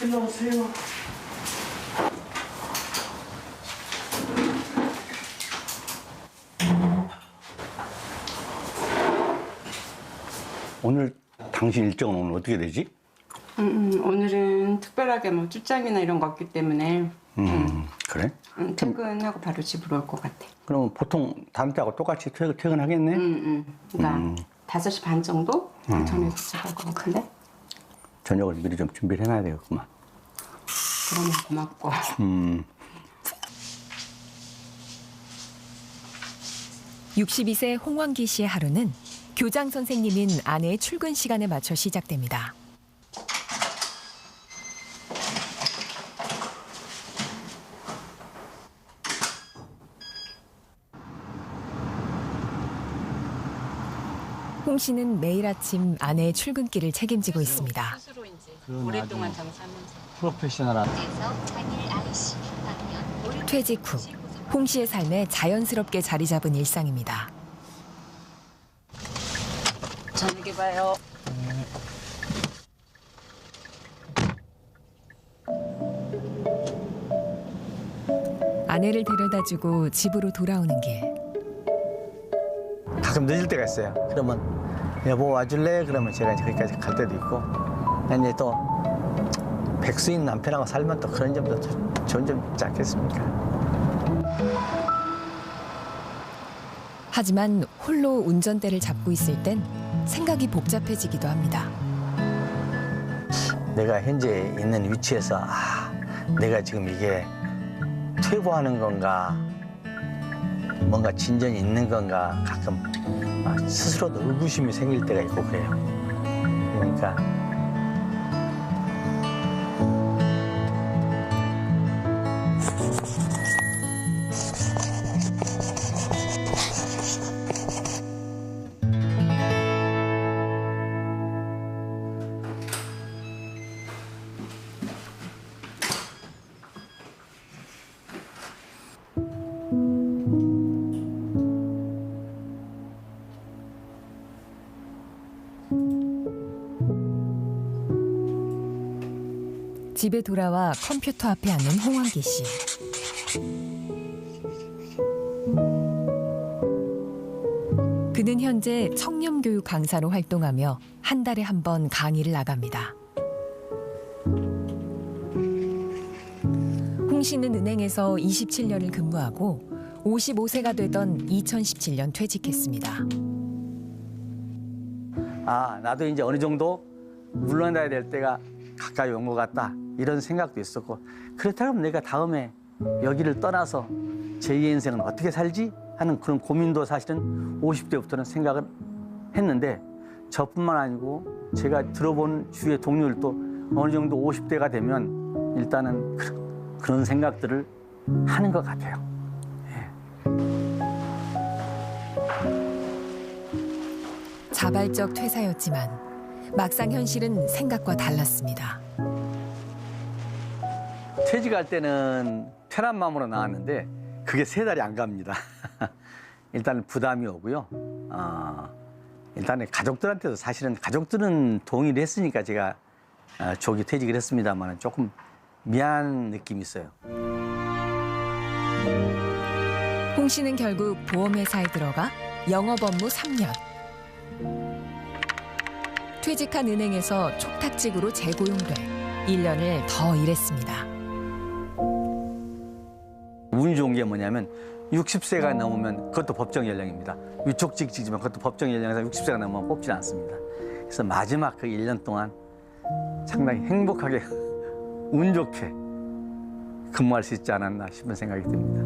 일로 오세요. 오늘 당신 일정은 오늘 어떻게 되지? 오늘은 특별하게 뭐 출장이나 이런 거 없기 때문에 그래? 퇴근하고 바로 집으로 올 것 같아. 그럼 보통 다른 때하고 똑같이 퇴근하겠네? 그러니까 5시 반 정도 전에 도착할 것 같은데? 저녁을 미리 좀 준비를 해놔야 되겠구만. 그러면 고맙고. 62세 홍환기 씨의 하루는 교장 선생님인 아내의 출근 시간에 맞춰 시작됩니다. 홍 씨는 매일 아침 아내의 출근길을 책임지고 있습니다. 스스로 이제 오랫동안 장사하면서. 프로페셔널한. 퇴직 후 홍 씨의 삶에 자연스럽게 자리 잡은 일상입니다. 저녁에 봐요. 아내를 데려다주고 집으로 돌아오는 길. 가끔 늦을 때가 있어요. 그러면 여보 와줄래? 그러면 제가 이제 거기까지 갈 때도 있고. 이제 또 백수인 남편하고 살면 또 그런 점도 좋은 점 있지 않겠습니까? 하지만 홀로 운전대를 잡고 있을 땐 생각이 복잡해지기도 합니다. 내가 현재 있는 위치에서 내가 지금 이게 퇴보하는 건가 뭔가 진전이 있는 건가 가끔 스스로도 의구심이 생길 때가 있고 그래요. 그러니까 집에 돌아와 컴퓨터 앞에 앉는 홍환기 씨. 그는 현재 청렴교육 강사로 활동하며 한 달에 한 번 강의를 나갑니다. 홍 씨는 은행에서 27년을 근무하고 55세가 되던 2017년 퇴직했습니다. 나도 이제 어느 정도 물러나야 될 때가 가까이 온 것 같다. 이런 생각도 있었고 그렇다면 내가 다음에 여기를 떠나서 제2의 인생은 어떻게 살지? 하는 그런 고민도 사실은 50대부터는 생각을 했는데 저뿐만 아니고 제가 들어본 주위의 동료들도 어느 정도 50대가 되면 일단은 그런 생각들을 하는 것 같아요. 자발적 퇴사였지만 막상 현실은 생각과 달랐습니다. 퇴직할 때는 편한 마음으로 나왔는데 그게 3달이 안 갑니다. 일단 부담이 오고요. 일단은 가족들한테도 사실은 가족들은 동의를 했으니까 제가 조기 퇴직을 했습니다만 조금 미안한 느낌이 있어요. 홍 씨는 결국 보험회사에 들어가 영업 업무 3년. 퇴직한 은행에서 촉탁직으로 재고용돼 1년을 더 일했습니다. 운이 좋은 게 뭐냐면 60세가 넘으면 그것도 법정 연령입니다. 위촉직이지만 그것도 법정 연령에서 60세가 넘으면 뽑지는 않습니다. 그래서 마지막 그 1년 동안 상당히 행복하게 운 좋게 근무할 수 있지 않았나 싶은 생각이 듭니다.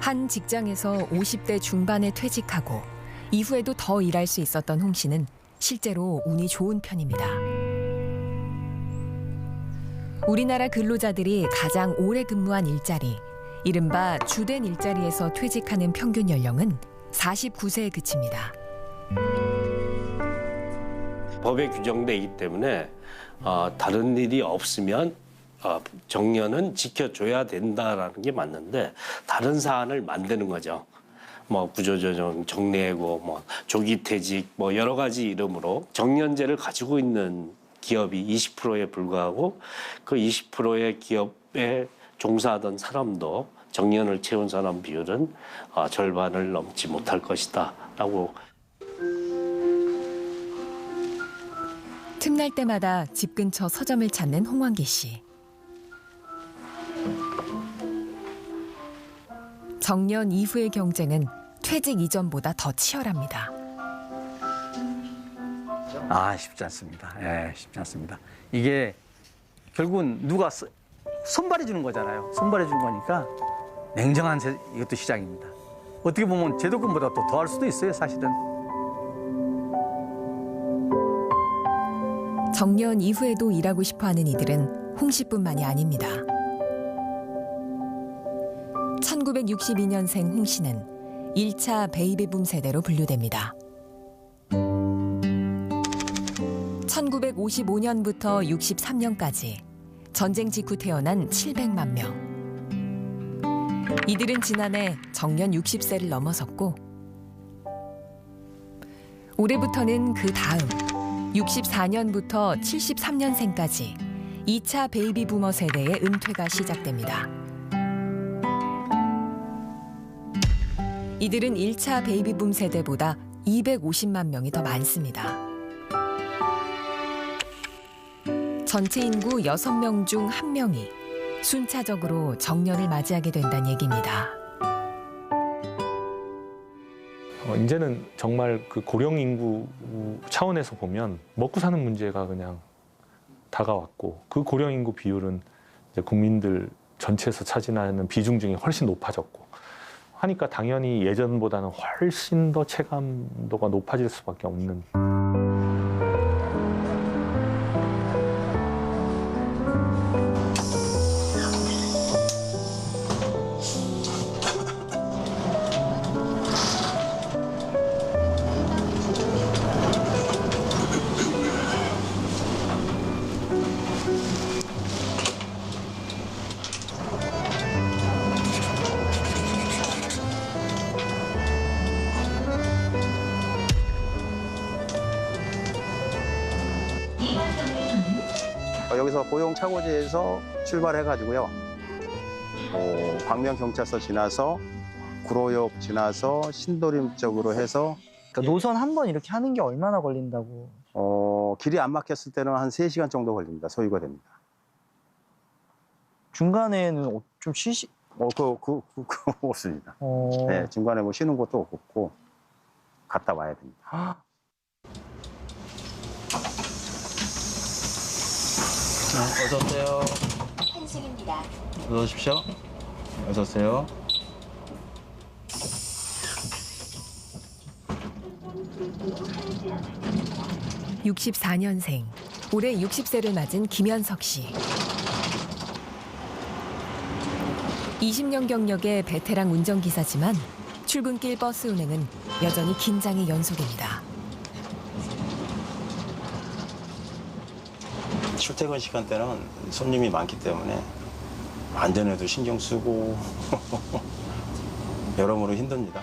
한 직장에서 50대 중반에 퇴직하고 이후에도 더 일할 수 있었던 홍 씨는 실제로 운이 좋은 편입니다. 우리나라 근로자들이 가장 오래 근무한 일자리, 이른바 주된 일자리에서 퇴직하는 평균 연령은 49세에 그칩니다. 법에 규정돼 있기 때문에 다른 일이 없으면 정년은 지켜줘야 된다라는 게 맞는데 다른 사안을 만드는 거죠. 뭐 구조조정, 정리해고, 뭐 조기퇴직, 뭐 여러 가지 이름으로 정년제를 가지고 있는 기업이 20%에 불과하고 그 20%의 기업에 종사하던 사람도 정년을 채운 사람 비율은 절반을 넘지 못할 것이다라고. 틈날 때마다 집 근처 서점을 찾는 홍환기 씨. 정년 이후의 경쟁은 퇴직 이전보다 더 치열합니다. 쉽지 않습니다. 쉽지 않습니다. 이게 결국은 누가 손발해 주는 거잖아요. 손발해 주는 거니까 냉정한 이것도 시장입니다. 어떻게 보면 제도권보다 또 더할 수도 있어요, 사실은. 정년 이후에도 일하고 싶어하는 이들은 홍 씨뿐만이 아닙니다. 1962년생 홍 씨는 1차 베이비붐 세대로 분류됩니다. 1955년부터 63년까지 전쟁 직후 태어난 700만 명. 이들은 지난해 정년 60세를 넘어섰고 올해부터는 그 다음 64년부터 73년생까지 2차 베이비 부머 세대의 은퇴가 시작됩니다. 이들은 1차 베이비붐 세대보다 250만 명이 더 많습니다. 전체 인구 6명 중 1명이 순차적으로 정년을 맞이하게 된다는 얘기입니다. 이제는 정말 그 고령 인구 차원에서 보면 먹고 사는 문제가 그냥 다가왔고 그 고령 인구 비율은 이제 국민들 전체에서 차지하는 비중 중에 훨씬 높아졌고 하니까 당연히 예전보다는 훨씬 더 체감도가 높아질 수밖에 없는. 여기서 고용차고지에서 출발해가지고요. 광명경찰서 지나서 구로역 지나서 신도림 쪽으로 해서 그러니까 노선 한 번 이렇게 하는 게 얼마나 걸린다고? 길이 안 막혔을 때는 한 3시간 정도 걸립니다. 소요가 됩니다. 중간에는 좀 그거 없습니다. 네, 중간에 뭐 쉬는 것도 없고 갔다 와야 됩니다. 어서 오세요. 환승입니다. 어서 오십시오. 어서 오세요. (64년생) 올해 60세를 맞은 김현석 씨. 20년 경력의 베테랑 운전기사지만 출근길 버스 운행은 여전히 긴장의 연속입니다. 출퇴근 시간대는 손님이 많기 때문에 안전에도 신경 쓰고 여러모로 힘듭니다.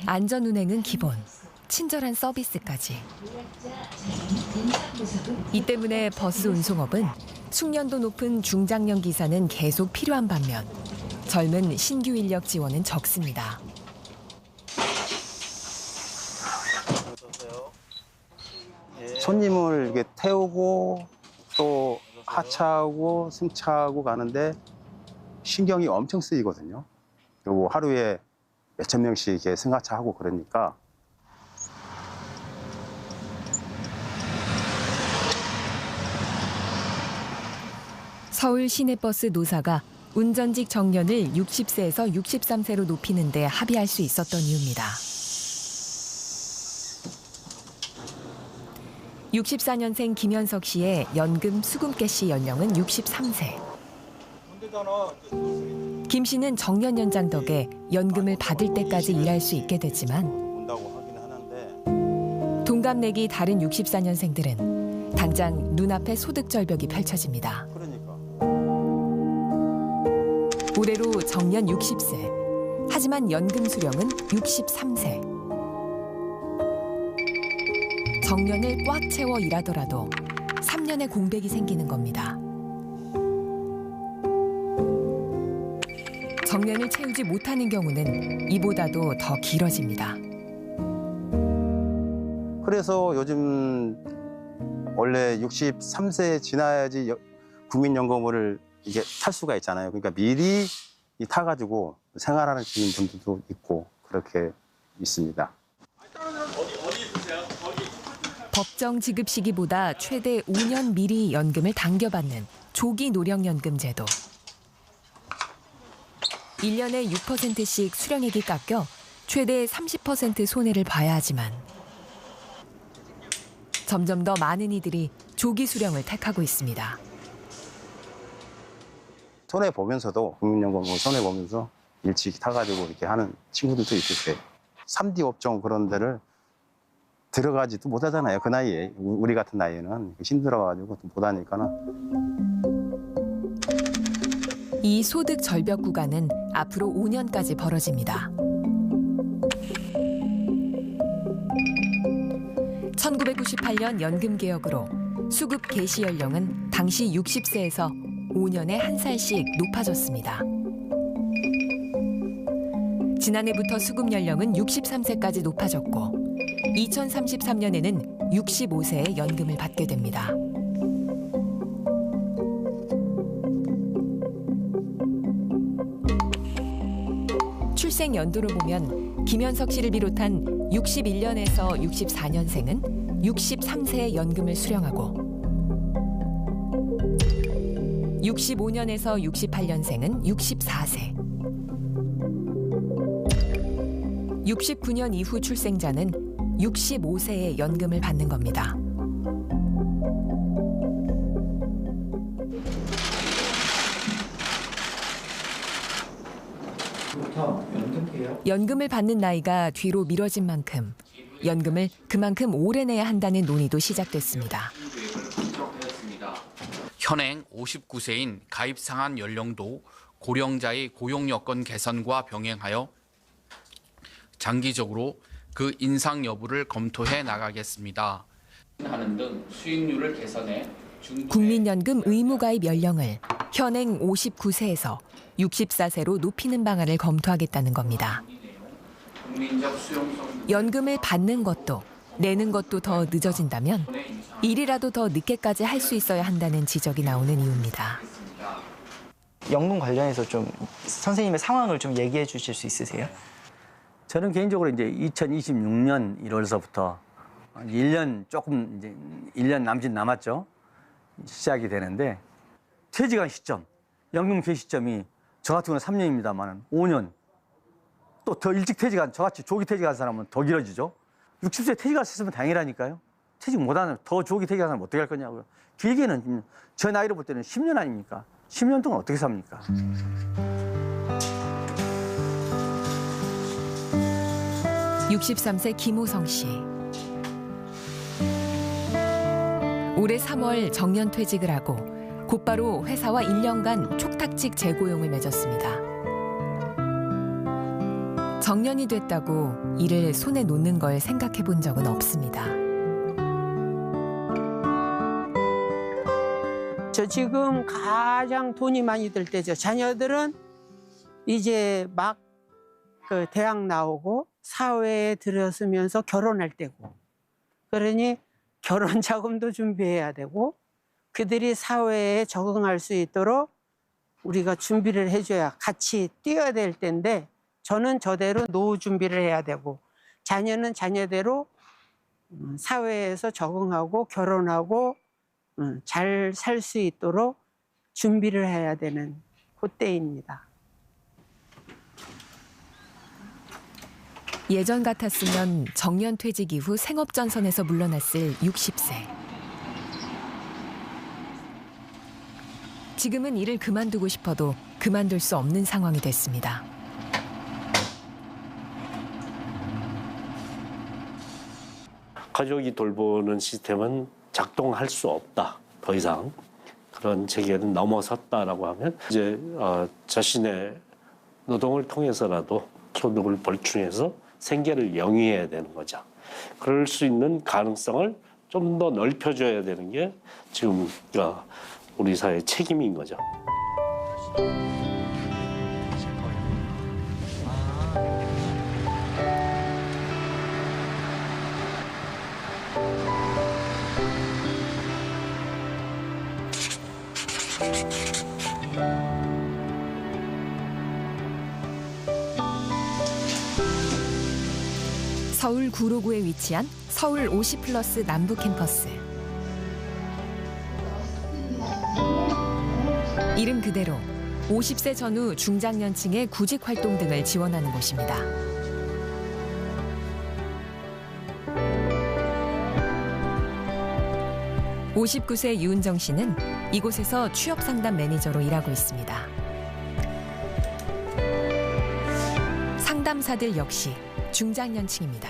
안전 운행은 기본, 친절한 서비스까지. 이 때문에 버스 운송업은 숙련도 높은 중장년 기사는 계속 필요한 반면 젊은 신규 인력 지원은 적습니다. 손님을 이렇게 태우고 또 하차하고 승차하고 가는데 신경이 엄청 쓰이거든요. 그리고 하루에 몇천 명씩 이렇게 승하차하고 그러니까 서울 시내버스 노사가 운전직 정년을 60세에서 63세로 높이는 데 합의할 수 있었던 이유입니다. 64년생 김현석 씨의 연금 수금 개시 연령은 63세. 김 씨는 정년 연장 덕에 연금을 받을 때까지 일할 수 있게 됐지만 온다고 하긴 하는데 동갑내기 다른 64년생들은 당장 눈앞에 소득 절벽이 펼쳐집니다. 그러니까 올해로 정년 60세. 하지만 연금 수령은 63세. 정년을 꽉 채워 일하더라도 3년의 공백이 생기는 겁니다. 정년을 채우지 못하는 경우는 이보다도 더 길어집니다. 그래서 요즘 원래 63세 지나야지 국민연금을 이게 탈 수가 있잖아요. 그러니까 미리 타가지고 생활하는 분들도 있고 그렇게 있습니다. 법정 지급 시기보다 최대 5년 미리 연금을 당겨받는 조기 노령연금 제도. 1년에 6%씩 수령액이 깎여 최대 30% 손해를 봐야 하지만 점점 더 많은 이들이 조기 수령을 택하고 있습니다. 손해 보면서도 국민연금을 손해 보면서 일찍 타가지고 이렇게 하는 친구들도 있을 거예요. 3D 업종 그런 데를 들어가지도 못하잖아요. 그 나이에 우리 같은 나이에는 힘들어가지고 못하니까는. 이 소득 절벽 구간은 앞으로 5년까지 벌어집니다. 1998년 연금 개혁으로 수급 개시 연령은 당시 60세에서 5년에 1살씩 높아졌습니다. 지난해부터 수급 연령은 63세까지 높아졌고 2033년에는 65세에 연금을 받게 됩니다. 출생 연도로 보면 김현석 씨를 비롯한 61년에서 64년생은 63세에 연금을 수령하고 65년에서 68년생은 64세, 69년 이후 출생자는 65세에 연금을 받는 겁니다. 연금을 받는 나이가 뒤로 미뤄진 만큼 연금을 그만큼 오래 내야 한다는 논의도 시작됐습니다. 현행 59세인 가입 상한 연령도 고령자의 고용 여건 개선과 병행하여 장기적으로 그 인상 여부를 검토해 나가겠습니다. 하는 등 수익률을 개선해 국민연금 의무가입 연령을 현행 59세에서 64세로 높이는 방안을 검토하겠다는 겁니다. 연금을 받는 것도 내는 것도 더 늦어진다면 일이라도 더 늦게까지 할 수 있어야 한다는 지적이 나오는 이유입니다. 연금 관련해서 좀 선생님의 상황을 좀 얘기해 주실 수 있으세요? 저는 개인적으로 이제 2026년 1월서부터 1년 조금 이제 1년 남짓 남았죠. 시작이 되는데 퇴직한 시점, 연금 개시 시점이 저 같은 경우는 3년입니다만 5년. 또 더 일찍 퇴직한 저같이 조기 퇴직한 사람은 더 길어지죠. 60세 퇴직할 수 있으면 다행이라니까요. 퇴직 못하는 더 조기 퇴직한 사람은 어떻게 할 거냐고요. 길게는 저 나이로 볼 때는 10년 아닙니까? 10년 동안 어떻게 삽니까? (63세) 김호성 씨. 올해 3월 정년 퇴직을 하고 곧바로 회사와 1년간 촉탁직 재고용을 맺었습니다. 정년이 됐다고 일을 손에 놓는 걸 생각해 본 적은 없습니다. 저 지금 가장 돈이 많이 들 때죠. 자녀들은 이제 막 그 대학 나오고 사회에 들어서면서 결혼할 때고, 그러니 결혼 자금도 준비해야 되고 그들이 사회에 적응할 수 있도록 우리가 준비를 해줘야 같이 뛰어야 될 텐데, 저는 저대로 노후 준비를 해야 되고 자녀는 자녀대로 사회에서 적응하고 결혼하고 잘 살 수 있도록 준비를 해야 되는 그때입니다. 예전 같았으면 정년 퇴직 이후 생업전선에서 물러났을 60세. 지금은 일을 그만두고 싶어도 그만둘 수 없는 상황이 됐습니다. 가족이 돌보는 시스템은 작동할 수 없다. 더 이상 그런 체계는 넘어섰다라고 하면 이제 자신의 노동을 통해서라도 소득을 벌충해서 생계를 영위해야 되는 거죠. 그럴 수 있는 가능성을 좀 더 넓혀줘야 되는 게 지금 우리 사회의 책임인 거죠. 서울 구로구에 위치한 서울 50+ 남부 캠퍼스. 이름 그대로 50세 전후 중장년층의 구직 활동 등을 지원하는 곳입니다. (59세) 유은정 씨는 이곳에서 취업 상담 매니저로 일하고 있습니다. 상담사들 역시 중장년층입니다.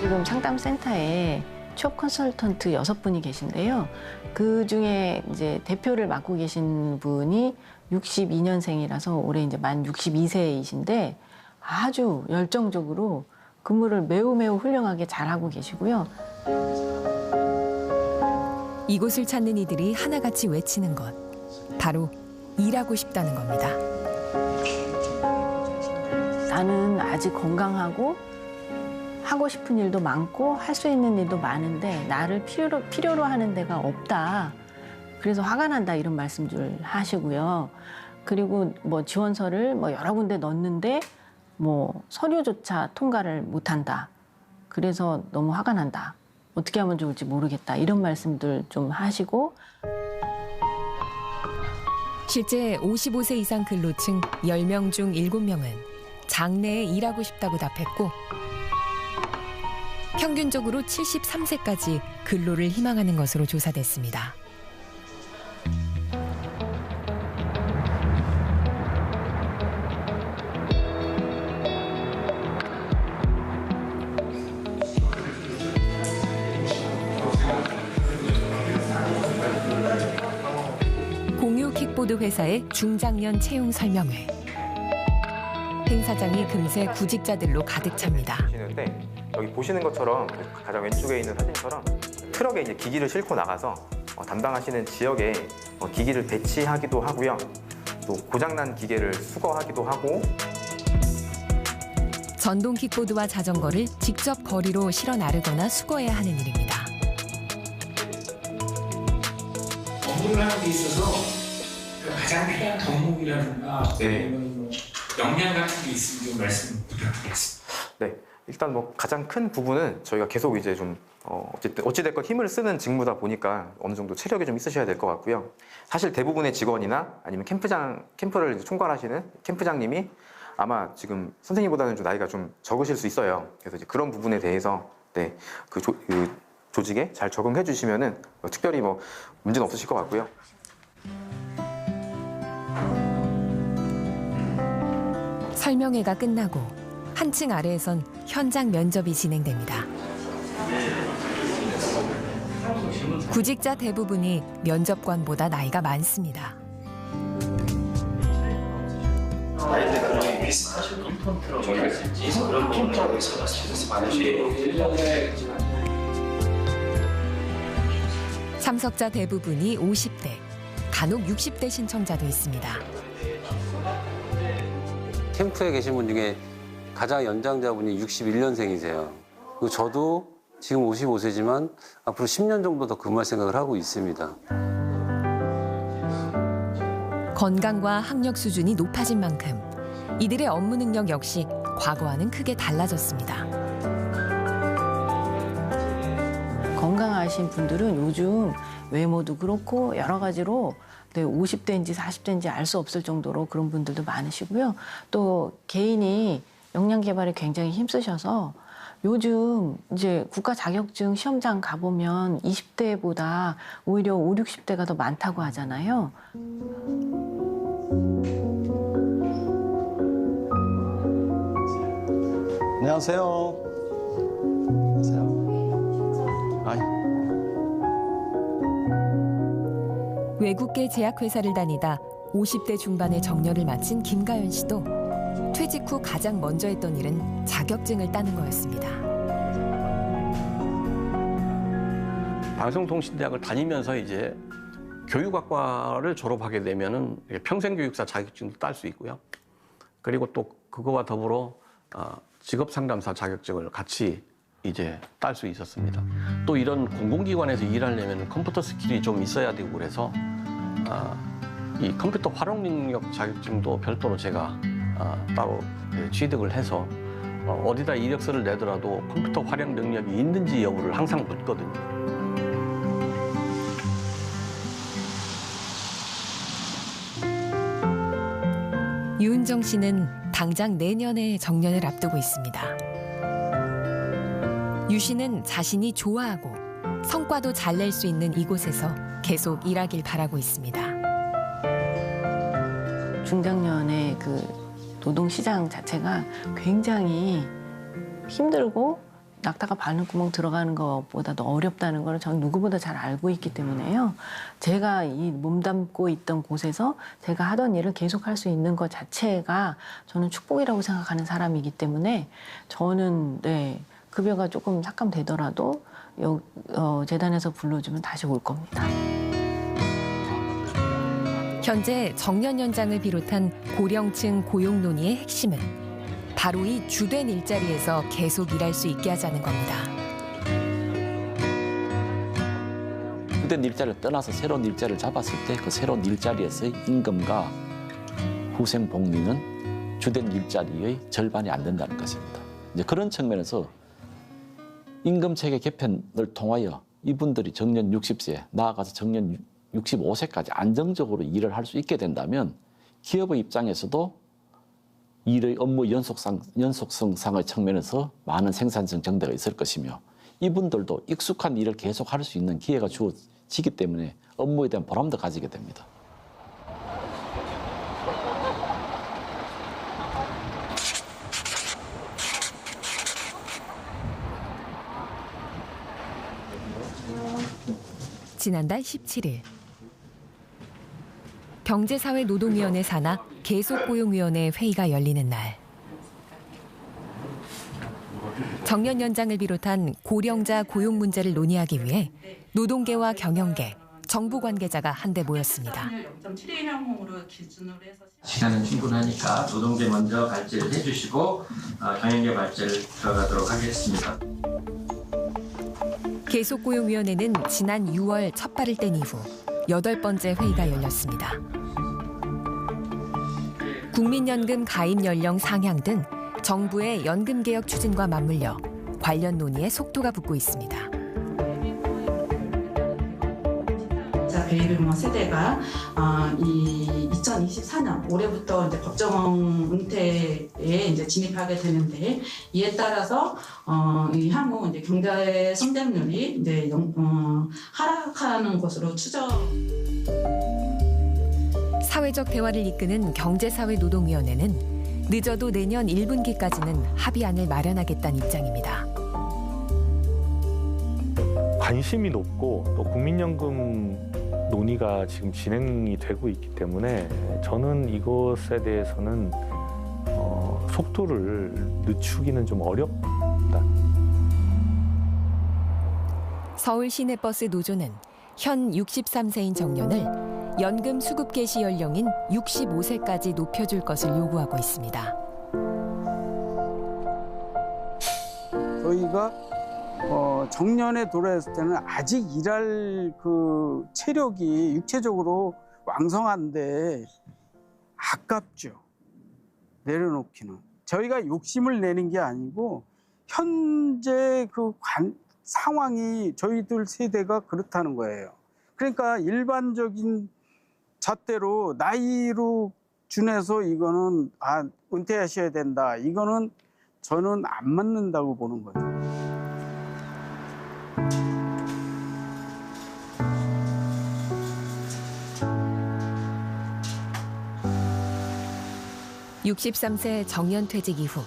지금 상담센터에 취업 컨설턴트 6분이 계신데요. 그 중에 이제 대표를 맡고 계신 분이 62년생이라서 올해 이제 만 62세이신데 아주 열정적으로 근무를 매우 훌륭하게 잘하고 계시고요. 이곳을 찾는 이들이 하나같이 외치는 것, 바로 일하고 싶다는 겁니다. 나는 아직 건강하고 하고 싶은 일도 많고 할 수 있는 일도 많은데 나를 필요로 하는 데가 없다. 그래서 화가 난다 이런 말씀들 하시고요. 그리고 뭐 지원서를 뭐 여러 군데 넣었는데 뭐 서류조차 통과를 못한다. 그래서 너무 화가 난다. 어떻게 하면 좋을지 모르겠다. 이런 말씀들 좀 하시고. 실제 55세 이상 근로층 10명 중 7명은 장래에 일하고 싶다고 답했고 평균적으로 73세까지 근로를 희망하는 것으로 조사됐습니다. 공유 킥보드 회사의 중장년 채용 설명회. 행사장이 금세 구직자들로 가득 찹니다. 여기 보시는 것처럼 가장 왼쪽에 있는 사진처럼 트럭에 이제 기기를 싣고 나가서 담당하시는 지역에 기기를 배치하기도 하고요. 또 고장난 기계를 수거하기도 하고. 전동 킥보드와 자전거를 직접 거리로 실어 나르거나 수거해야 하는 일입니다. 업무를 하는 데 있어서 가장 필요한 덕목이라든가 역량 같은 게 있으면 좀 말씀 부탁드리겠습니다. 네, 일단 뭐 가장 큰 부분은 저희가 계속 이제 좀 어찌됐건 힘을 쓰는 직무다 보니까 어느 정도 체력이 좀 있으셔야 될 것 같고요. 사실 대부분의 직원이나 아니면 캠프를 이제 총괄하시는 캠프장님이 아마 지금 선생님보다는 좀 나이가 좀 적으실 수 있어요. 그래서 이제 그런 부분에 대해서 그 조직에 잘 적응해 주시면은 특별히 뭐 문제는 없으실 것 같고요. 설명회가 끝나고 한층 아래에선 현장 면접이 진행됩니다. 구직자 대부분이 면접관보다 나이가 많습니다. 나이대가 비슷하시고 저희가 그런 통짜로 찾아서 많으시고 참석자 대부분이 50대, 간혹 60대 신청자도 있습니다. 캠프에 계신 분 중에 가장 연장자분이 61년생이세요. 그리고 저도 지금 55세지만 앞으로 10년 정도 더 근무할 생각을 하고 있습니다. 건강과 학력 수준이 높아진 만큼 이들의 업무 능력 역시 과거와는 크게 달라졌습니다. 건강하신 분들은 요즘 외모도 그렇고 여러 가지로 50대인지 40대인지 알 수 없을 정도로 그런 분들도 많으시고요. 또 개인이 역량 개발에 굉장히 힘쓰셔서 요즘 이제 국가 자격증 시험장 가보면 20대보다 오히려 50, 60대가 더 많다고 하잖아요. 안녕하세요. 안녕하세요. 아이. 외국계 제약회사를 다니다 50대 중반의 정년을 마친 김가연 씨도 퇴직 후 가장 먼저 했던 일은 자격증을 따는 거였습니다. 방송통신대학을 다니면서 이제 교육학과를 졸업하게 되면은 평생교육사 자격증도 딸 수 있고요. 그리고 또 그거와 더불어 직업상담사 자격증을 같이 이제 딸 수 있었습니다. 또 이런 공공기관에서 일하려면 컴퓨터 스킬이 좀 있어야 되고 그래서 이 컴퓨터 활용 능력 자격증도 별도로 제가 따로 취득을 해서 어디다 이력서를 내더라도 컴퓨터 활용 능력이 있는지 여부를 항상 묻거든요. 유은정 씨는 당장 내년에 정년을 앞두고 있습니다. 유 씨는 자신이 좋아하고 성과도 잘 낼 수 있는 이곳에서 계속 일하길 바라고 있습니다. 중장년의 그 노동시장 자체가 굉장히 힘들고 낙타가 바늘구멍 들어가는 것보다도 어렵다는 걸 저는 누구보다 잘 알고 있기 때문에요. 제가 이 몸담고 있던 곳에서 제가 하던 일을 계속할 수 있는 것 자체가 저는 축복이라고 생각하는 사람이기 때문에 저는 급여가 조금 삭감되더라도 재단에서 불러주면 다시 올 겁니다. 현재 정년 연장을 비롯한 고령층 고용 논의의 핵심은 바로 이 주된 일자리에서 계속 일할 수 있게 하자는 겁니다. 주된 일자리를 떠나서 새로운 일자리를 잡았을 때 그 새로운 일자리에서의 임금과 후생 복리는 주된 일자리의 절반이 안 된다는 것입니다. 이제 그런 측면에서 임금 체계 개편을 통하여 이분들이 정년 60세, 나아가서 정년 65세까지 안정적으로 일을 할 수 있게 된다면 기업의 입장에서도 일의 업무 연속성상의 측면에서 많은 생산성 증대가 있을 것이며 이분들도 익숙한 일을 계속 할 수 있는 기회가 주어지기 때문에 업무에 대한 보람도 가지게 됩니다. 지난달 17일 경제사회노동위원회 산하 계속고용위원회 회의가 열리는 날. 정년 연장을 비롯한 고령자 고용 문제를 논의하기 위해 노동계와 경영계, 정부 관계자가 한데 모였습니다. 시간은 충분하니까 노동계 먼저 발제를 해주시고 경영계 발제를 들어가도록 하겠습니다. 계속고용위원회는 지난 6월 첫 발을 뗀 이후 8번째 회의가 열렸습니다. 국민연금 가입 연령 상향 등 정부의 연금개혁 추진과 맞물려 관련 논의에 속도가 붙고 있습니다. 베이비 부머 세대가 이 2024년 올해부터 이제 법정 은퇴에 이제 진입하게 되는데 이에 따라서 이 향후 이제 경제 성장률이 이제 하락하는 것으로 추정. 사회적 대화를 이끄는 경제사회노동위원회는 늦어도 내년 1분기까지는 합의안을 마련하겠다는 입장입니다. 관심이 높고 또 국민연금 논의가 지금 진행이 되고 있기 때문에 저는 이것에 대해서는 속도를 늦추기는 좀 어렵다. 서울 시내버스 노조는 현 63세인 정년을 연금 수급 개시 연령인 65세까지 높여줄 것을 요구하고 있습니다. 저희가 정년에 도래했을 때는 아직 일할 그 체력이 육체적으로 왕성한데 아깝죠. 내려놓기는. 저희가 욕심을 내는 게 아니고 현재 그 상황이 저희들 세대가 그렇다는 거예요. 그러니까 일반적인 잣대로 나이로 준해서 이거는 은퇴하셔야 된다. 이거는 저는 안 맞는다고 보는 거죠. (63세) 정년퇴직 이후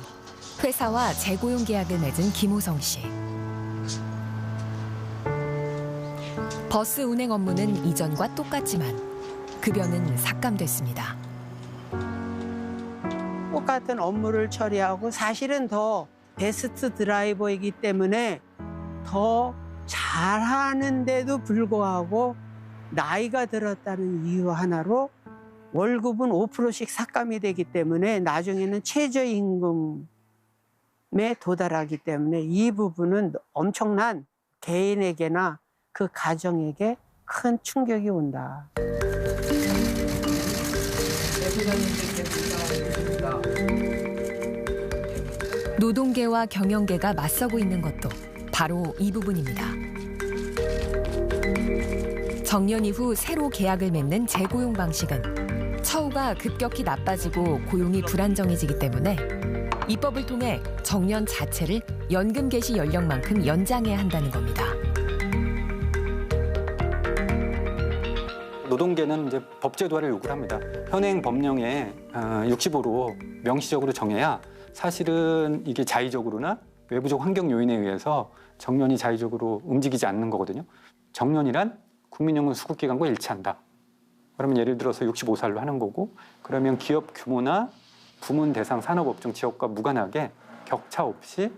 회사와 재고용 계약을 맺은 김호성 씨. 버스 운행 업무는 이전과 똑같지만 급여는 삭감됐습니다. 똑같은 업무를 처리하고 사실은 더 베스트 드라이버이기 때문에 더 잘하는데도 불구하고 나이가 들었다는 이유 하나로 월급은 5%씩 삭감이 되기 때문에 나중에는 최저임금에 도달하기 때문에 이 부분은 엄청난 개인에게나 그 가정에게 큰 충격이 온다. 노동계와 경영계가 맞서고 있는 것도 바로 이 부분입니다. 정년 이후 새로 계약을 맺는 재고용 방식은 처우가 급격히 나빠지고 고용이 불안정해지기 때문에 입법을 통해 정년 자체를 연금 개시 연령만큼 연장해야 한다는 겁니다. 노동계는 이제 법제도화를 요구를 합니다. 현행 법령에 65로 명시적으로 정해야 사실은 이게 자의적으로나 외부적 환경 요인에 의해서 정년이 자의적으로 움직이지 않는 거거든요. 정년이란 국민연금 수급기간과 일치한다. 그러면 예를 들어서 65살로 하는 거고, 그러면 기업 규모나 부문 대상 산업업종 지역과 무관하게 격차 없이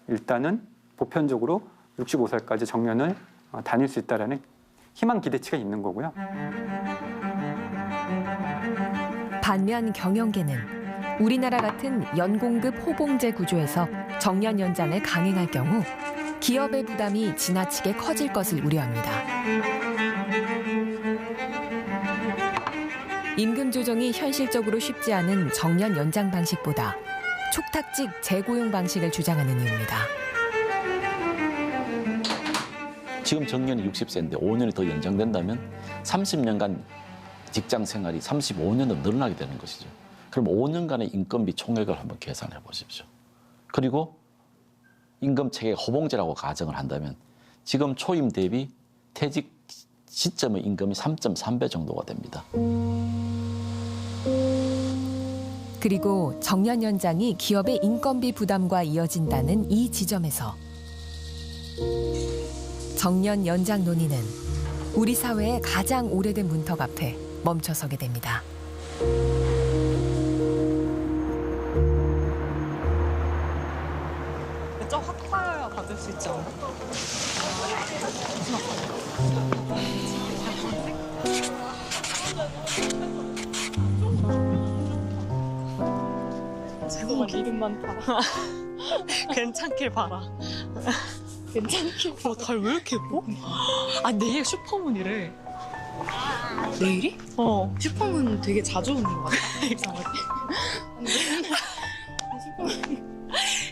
일단은 보편적으로 65살까지 정년을 다닐 수 있다는 희망 기대치가 있는 거고요. 반면 경영계는 우리나라 같은 연공급 호봉제 구조에서 정년 연장을 강행할 경우 기업의 부담이 지나치게 커질 것을 우려합니다. 임금 조정이 현실적으로 쉽지 않은 정년 연장 방식보다 촉탁직 재고용 방식을 주장하는 이유입니다. 지금 정년이 60세인데 5년이 더 연장된다면 30년간 직장 생활이 35년으로 늘어나게 되는 것이죠. 그럼 5년간의 인건비 총액을 한번 계산해 보십시오. 그리고 임금 체계 호봉제라고 가정을 한다면 지금 초임 대비 퇴직 시점의 임금이 3.3배 정도가 됩니다. 그리고 정년 연장이 기업의 인건비 부담과 이어진다는 이 지점에서 정년 연장 논의는 우리 사회의 가장 오래된 문턱 앞에 멈춰서게 됩니다. 좀 확 봐야 받을 수 있지 않아? 제목 이름 많다. 괜찮길 바라. 괜찮길 바라. 달 왜 이렇게 예뻐? 아, 내일 슈퍼문이래. 내일이? 슈퍼문 되게 자주 오는 거 같아. 이상하게.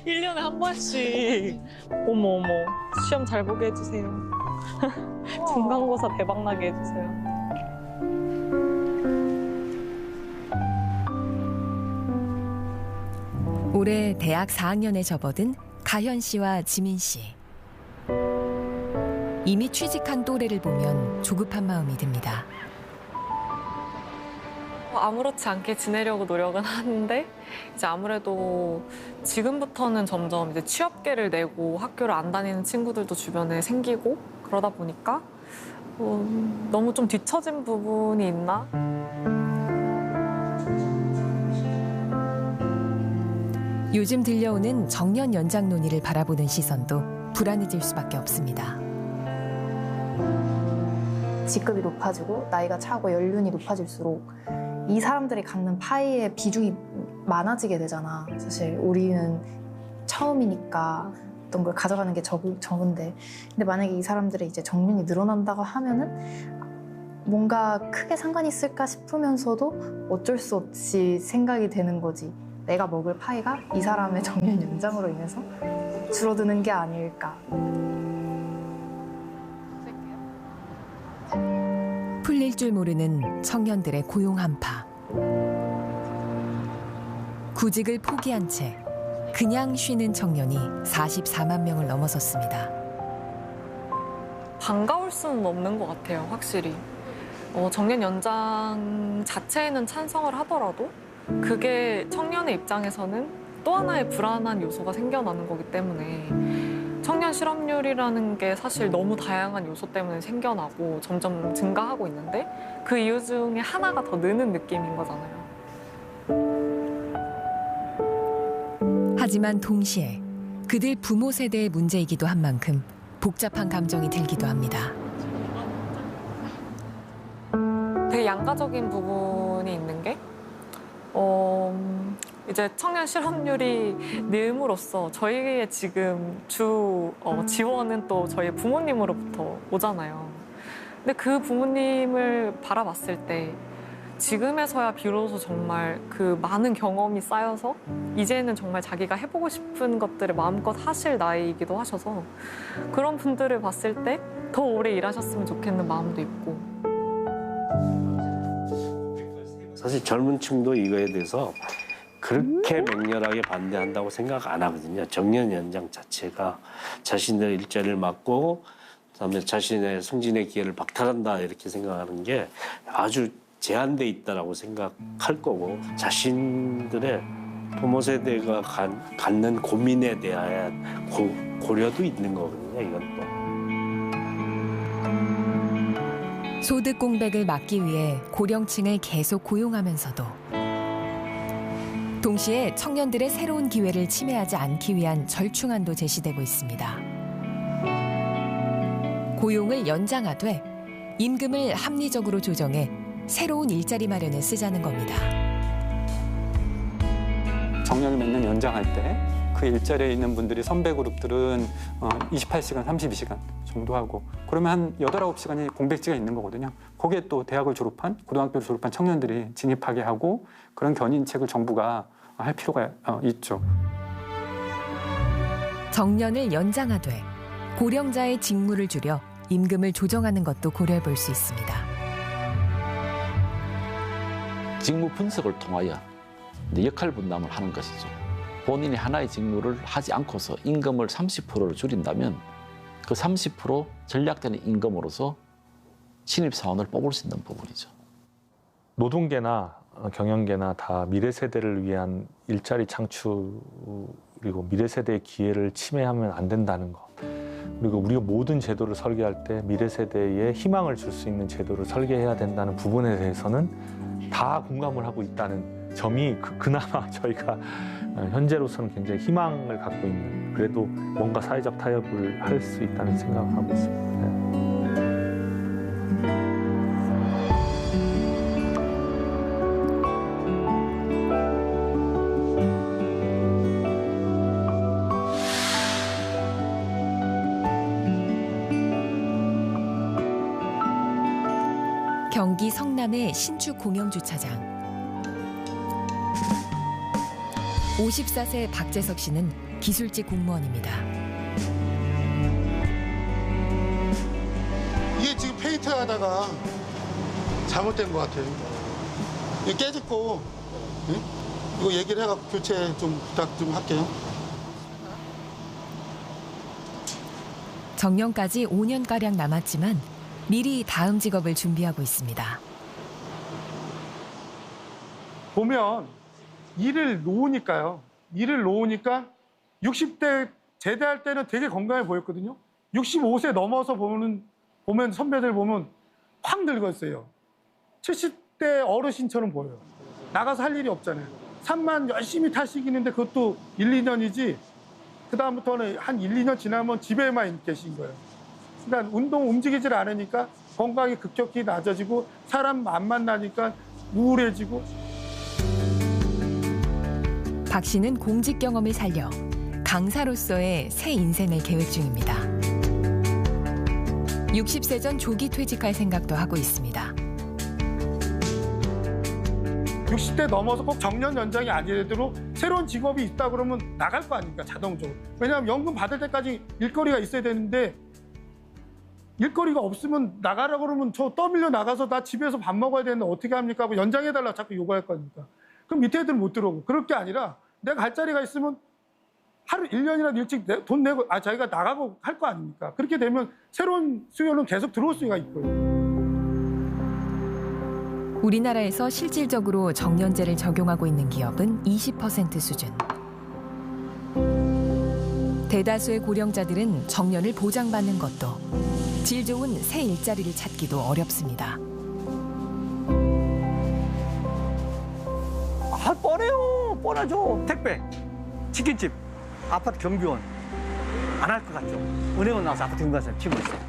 1년에 한 번씩. 어머. 시험 잘 보게 해주세요. 중간고사 대박나게 해주세요. 올해 대학 4학년에 접어든 가현 씨와 지민 씨. 이미 취직한 또래를 보면 조급한 마음이 듭니다. 아무렇지 않게 지내려고 노력은 하는데 이제 아무래도 지금부터는 점점 이제 취업계를 내고 학교를 안 다니는 친구들도 주변에 생기고 그러다 보니까 너무 좀 뒤처진 부분이 있나? 요즘 들려오는 정년 연장 논의를 바라보는 시선도 불안해질 수밖에 없습니다. 직급이 높아지고 나이가 차고 연륜이 높아질수록 이 사람들이 갖는 파이의 비중이 많아지게 되잖아. 사실 우리는 처음이니까 어떤 걸 가져가는 게 적은데, 근데 만약에 이 사람들이 이제 정년이 늘어난다고 하면은 뭔가 크게 상관이 있을까 싶으면서도 어쩔 수 없이 생각이 되는 거지. 내가 먹을 파이가 이 사람의 정년 연장으로 인해서 줄어드는 게 아닐까. 풀릴 줄 모르는 청년들의 고용 한파. 구직을 포기한 채 그냥 쉬는 청년이 44만 명을 넘어섰습니다. 반가울 수는 없는 것 같아요, 확실히. 정년 연장 자체에는 찬성을 하더라도 그게 청년의 입장에서는 또 하나의 불안한 요소가 생겨나는 거기 때문에 청년 실업률이라는 게 사실 너무 다양한 요소 때문에 생겨나고 점점 증가하고 있는데 그 이유 중에 하나가 더 느는 느낌인 거잖아요. 하지만 동시에 그들 부모 세대의 문제이기도 한 만큼 복잡한 감정이 들기도 합니다. 되게 양가적인 부분이 있는 게 이제 청년 실업률이 늘므로써 저희의 지금 주 지원은 또 저희 부모님으로부터 오잖아요. 근데 그 부모님을 바라봤을 때 지금에서야 비로소 정말 그 많은 경험이 쌓여서 이제는 정말 자기가 해보고 싶은 것들을 마음껏 하실 나이이기도 하셔서 그런 분들을 봤을 때 더 오래 일하셨으면 좋겠는 마음도 있고. 사실 젊은 층도 이거에 대해서 그렇게 맹렬하게 반대한다고 생각 안 하거든요. 정년 연장 자체가 자신의 일자리를 막고 그다음에 자신의 승진의 기회를 박탈한다 이렇게 생각하는 게 아주 제한돼 있다라고 생각할 거고 자신들의 부모 세대가 갖는 고민에 대한 고려도 있는 거거든요. 이건 또. 소득 공백을 막기 위해 고령층을 계속 고용하면서도 동시에 청년들의 새로운 기회를 침해하지 않기 위한 절충안도 제시되고 있습니다. 고용을 연장하되 임금을 합리적으로 조정해 새로운 일자리 마련에 쓰자는 겁니다. 정년을 몇 년 연장할 때 그 일자리에 있는 분들이 선배 그룹들은 28시간, 32시간 정도 하고 그러면 한 8, 9시간이 공백지가 있는 거거든요. 거기에 또 대학을 졸업한, 고등학교를 졸업한 청년들이 진입하게 하고 그런 견인책을 정부가 할 필요가 있죠. 정년을 연장하되 고령자의 직무를 줄여 임금을 조정하는 것도 고려해 볼 수 있습니다. 직무 분석을 통하여 역할 분담을 하는 것이죠. 본인이 하나의 직무를 하지 않고서 임금을 30%를 줄인다면 그 30% 전략되는 임금으로서 신입사원을 뽑을 수 있는 부분이죠. 노동계나 경영계나 다 미래 세대를 위한 일자리 창출 그리고 미래 세대의 기회를 침해하면 안 된다는 것. 그리고 우리가 모든 제도를 설계할 때 미래 세대에 희망을 줄 수 있는 제도를 설계해야 된다는 부분에 대해서는 다 공감을 하고 있다는 점이 그나마 저희가 현재로서는 굉장히 희망을 갖고 있는 그래도 뭔가 사회적 타협을 할 수 있다는 생각을 하고 있습니다. 경기 성남의 신축 공영주차장. 54세 박재석 씨는 기술직 공무원입니다. 이게 지금 페인트 하다가 잘못된 것 같아요. 이거 깨졌고 이거 얘기를 해갖고 교체 좀 부탁 좀 할게요. 정년까지 5년가량 남았지만 미리 다음 직업을 준비하고 있습니다. 보면 일을 놓으니까 60대 제대할 때는 되게 건강해 보였거든요. 65세 넘어서 보면 선배들 보면 확 늙었어요. 70대 어르신처럼 보여요. 나가서 할 일이 없잖아요. 산만 열심히 타시기는데 그것도 1, 2년이지 그다음부터는 한 1, 2년 지나면 집에만 계신 거예요. 그러니까 움직이질 않으니까 건강이 급격히 낮아지고 사람 안 만나니까 우울해지고. 박 씨는 공직 경험을 살려 강사로서의 새 인생을 계획 중입니다. 60세 전 조기 퇴직할 생각도 하고 있습니다. 60대 넘어서 꼭 정년 연장이 아니더라도 새로운 직업이 있다 그러면 나갈 거 아닙니까, 자동적으로. 왜냐하면 연금 받을 때까지 일거리가 있어야 되는데 일거리가 없으면 나가라고 그러면 저 떠밀려 나가서 나 집에서 밥 먹어야 되는데 어떻게 합니까? 뭐 연장해달라 자꾸 요구할 거니까. 그럼 밑에 애들은 못 들어오고. 그럴 게 아니라 내가 갈 자리가 있으면 하루 1년이라도 일찍 돈 내고 자기가 나가고 할 거 아닙니까? 그렇게 되면 새로운 수요는 계속 들어올 수가 있고요. 우리나라에서 실질적으로 정년제를 적용하고 있는 기업은 20% 수준. 대다수의 고령자들은 정년을 보장받는 것도, 질 좋은 새 일자리를 찾기도 어렵습니다. 아, 뻔해요. 뻔하죠. 택배, 치킨집, 아파트 경비원. 안 할 것 같죠? 은행원 나와서 아파트 경비원 치고 있어요.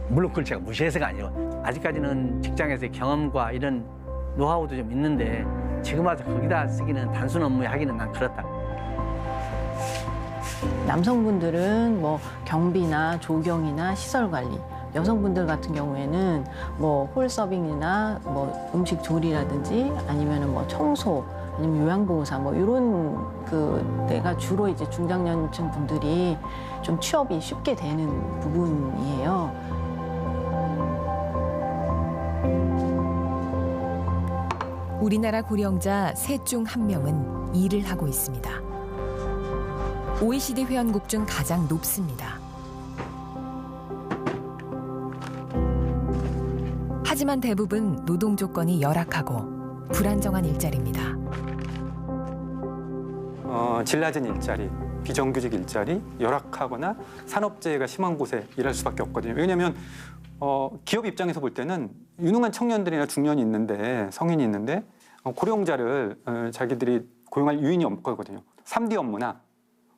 물론 그걸 제가 무시해서가 아니고 아직까지는 직장에서의 경험과 이런 노하우도 좀 있는데 지금 와서 거기다 쓰기는 단순 업무에 하기는 난 그렇다. 남성분들은 뭐 경비나 조경이나 시설 관리, 여성분들 같은 경우에는 뭐 홀 서빙이나 뭐 음식 조리라든지 아니면은 뭐 청소, 아니면 요양보호사 뭐 이런 그 데가 주로 이제 중장년층 분들이 좀 취업이 쉽게 되는 부분이에요. 우리나라 고령자 셋 중 한 명은 일을 하고 있습니다. OECD 회원국 중 가장 높습니다. 하지만 대부분 노동 조건이 열악하고 불안정한 일자리입니다. 질 낮은 일자리, 비정규직 일자리, 열악하거나 산업재해가 심한 곳에 일할 수밖에 없거든요. 왜냐하면 기업 입장에서 볼 때는 유능한 청년들이나 중년이 있는데, 성인이 있는데 고령자를 자기들이 고용할 유인이 없거든요. 3D 업무나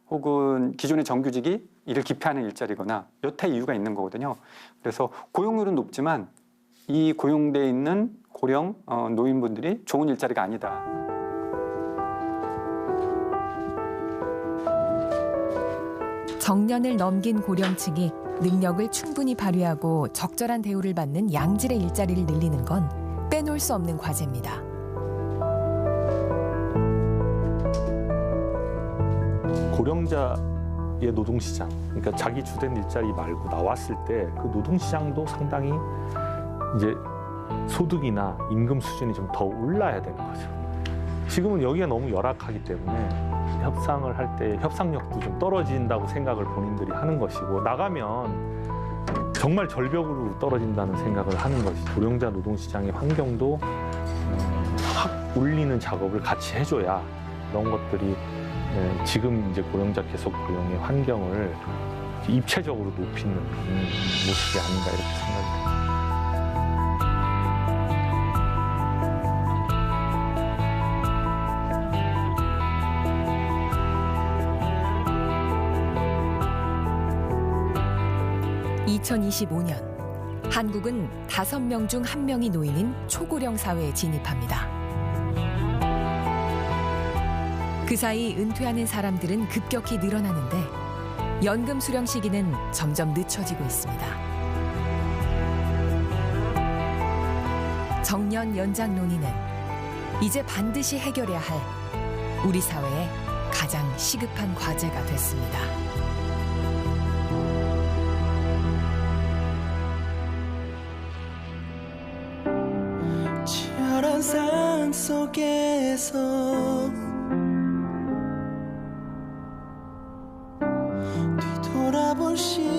혹은 기존의 정규직이 이를 기피하는 일자리거나 여타 이유가 있는 거거든요. 그래서 고용률은 높지만 이 고용돼 있는 고령 노인분들이 좋은 일자리가 아니다. 정년을 넘긴 고령층이 능력을 충분히 발휘하고 적절한 대우를 받는 양질의 일자리를 늘리는 건 빼놓을 수 없는 과제입니다. 고령자의 노동시장, 그러니까 자기 주된 일자리 말고 나왔을 때 그 노동시장도 상당히 이제 소득이나 임금 수준이 좀 더 올라야 되는 거죠. 지금은 여기가 너무 열악하기 때문에 협상을 할 때 협상력도 좀 떨어진다고 생각을 본인들이 하는 것이고, 나가면 정말 절벽으로 떨어진다는 생각을 하는 것이, 고령자 노동시장의 환경도 확 올리는 작업을 같이 해줘야 그런 것들이 지금 이제 고령자 계속 고용의 환경을 입체적으로 높이는 모습이 아닌가 이렇게 생각합니다. (2025년) 한국은 5명 중 1명이 노인인 초고령 사회에 진입합니다. 그 사이 은퇴하는 사람들은 급격히 늘어나는데 연금 수령 시기는 점점 늦춰지고 있습니다. 정년 연장 논의는 이제 반드시 해결해야 할 우리 사회의 가장 시급한 과제가 됐습니다. 치열한 삶 속에서 뒤돌아볼 시